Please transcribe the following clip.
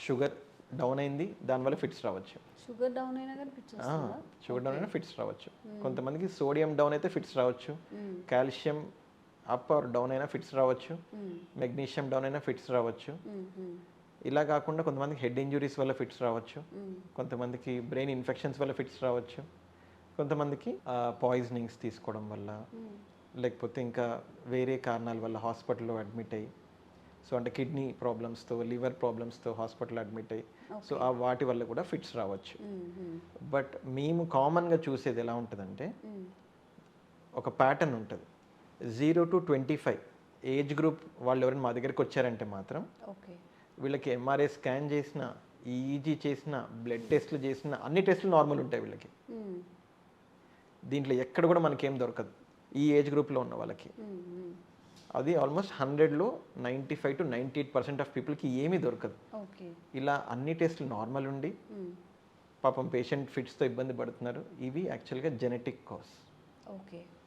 Sugar down అయింది, దానివల్ల fits రావచ్చు. షుగర్ డౌన్ అయినా కానీ పిచ్చి వస్తుందా? షుగర్ డౌన్ అయినా ఫిట్స్ రావచ్చు. కొంతమందికి సోడియం డౌన్ అయితే ఫిట్స్ రావచ్చు, కాల్షియం అప్ ఆర్ డౌన్ అయినా ఫిట్స్ రావచ్చు, మెగ్నీషియం డౌన్ అయినా ఫిట్స్ రావచ్చు. ఇలా కాకుండా కొంతమందికి హెడ్ ఇంజురీస్ వల్ల ఫిట్స్ రావచ్చు, కొంతమందికి బ్రెయిన్ ఇన్ఫెక్షన్స్ వల్ల ఫిట్స్ రావచ్చు, కొంతమందికి పాయిజనింగ్స్ తీసుకోవడం వల్ల, లేకపోతే ఇంకా వేరే కారణాల వల్ల హాస్పిటల్లో అడ్మిట్ అయ్యి, సో అంటే కిడ్నీ ప్రాబ్లమ్స్తో, లివర్ ప్రాబ్లమ్స్తో హాస్పిటల్ అడ్మిట్ అయ్యి, సో ఆ వాటి వల్ల కూడా ఫిట్స్ రావచ్చు. బట్ మేము కామన్గా చూసేది ఎలా ఉంటుందంటే, ఒక ప్యాటర్న్ ఉంటుంది. 0 to 25 ఏజ్ గ్రూప్ వాళ్ళు ఎవరైనా మా దగ్గరికి వచ్చారంటే మాత్రం వీళ్ళకి ఎంఆర్ఐ స్కాన్ చేసిన, ఈఈజీ చేసిన, బ్లడ్ టెస్ట్లు చేసిన అన్ని టెస్టులు నార్మల్ ఉంటాయి వీళ్ళకి. దీంట్లో ఎక్కడ కూడా మనకేం దొరకదు ఈ ఏజ్ గ్రూప్లో ఉన్న వాళ్ళకి. అది ఆల్మోస్ట్ 100లో 95 to 98% ఆఫ్ పీపుల్కి ఏమీ దొరకదు. ఇలా అన్ని టెస్టులు నార్మల్ ఉండి పాపం పేషెంట్ ఫిట్స్తో ఇబ్బంది పడుతున్నారు. ఇవి యాక్చువల్గా జెనెటిక్ కాజ్.